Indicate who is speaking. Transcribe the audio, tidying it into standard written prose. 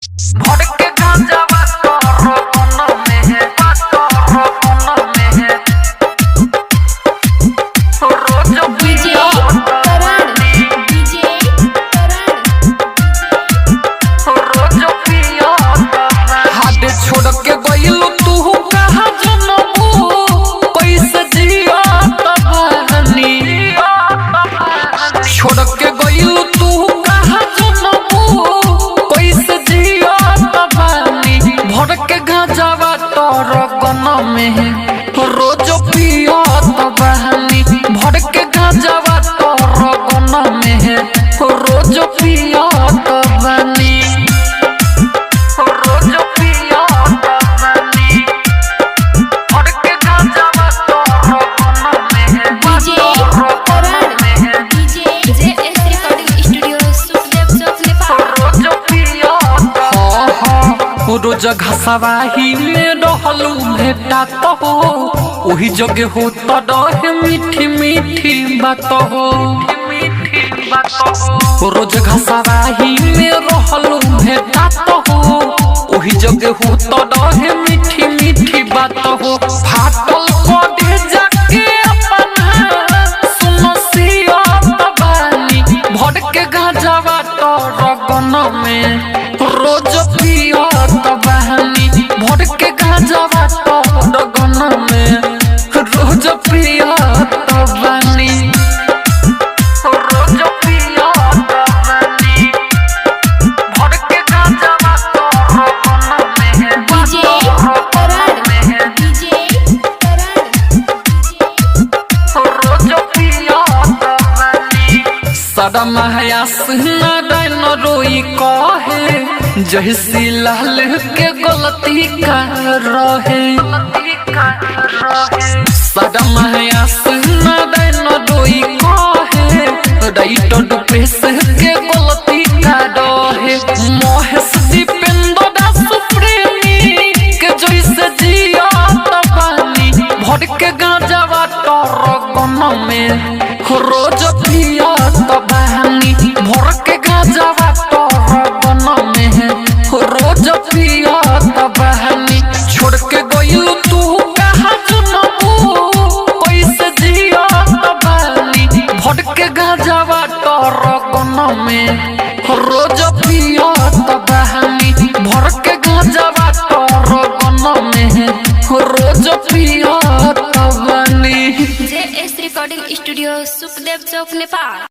Speaker 1: भड़के गांजा करो कोना में है, करो कोना में है। रोज
Speaker 2: डीजे करण डीजे करण
Speaker 1: रोज पिया हाथ छोड़ के गइल तू कहां जनमू कैसे जिया तबहनी छोड़ के गइल तू कहां जनमू कैसे जिया तबहनी भड़के गांजावा तोर गना में है रोज पिया तबहनी भड़के गांजावा तोर गना में है रोज पिया तबहनी रोज पिया तबहनी भड़के गांजावा तोर गना में है
Speaker 2: DJ Karan DJ JS recording studio Sukhdev चौक नेपाल
Speaker 1: रोज पिया रोज घसवाही में रहलू भेटा तो हो वही जगह हो तड़े मीठी मीठी बात हो रोज घसवाही में रहलू भेटा तो हो वही जगह हो तड़े मीठी मीठी बात हो फाटल पड़े जाके अपना सुनसिया तबानी भड़के गांजावा तोर गना में रोज पिया तबहनी भड़के गांजावा तोर गना में रोज पिया तबहनी रोज पिया तबहनी भड़के गांजावा तोर गना में
Speaker 2: डीजे करण डीजे करण
Speaker 1: रोज पिया तबहनी सदा महयास नारायण रोई कहे जैसी लाल के गलती कर रहे सदा महयास नारायण रोई कहे राइट प्रेस के गलती कर रहे महेश दीपेंद्र दास प्रेमी के जैसे जिया तबानी भड़के गांजावा तोर गना में रोज पिया तबहनी भड़के गांजावा तोर गना में है रोज पिया तबहनी छोड़ के गइल तू कहां जनमू कैसे जिया तबहनी भड़के गांजावा तोर गना में रोज पिया तबहनी भड़के गांजावा तोर गना में है रोज पिया तबहनी
Speaker 2: जेएस रिकॉर्डिंग स्टूडियो सुखदेव चौक नेपाल।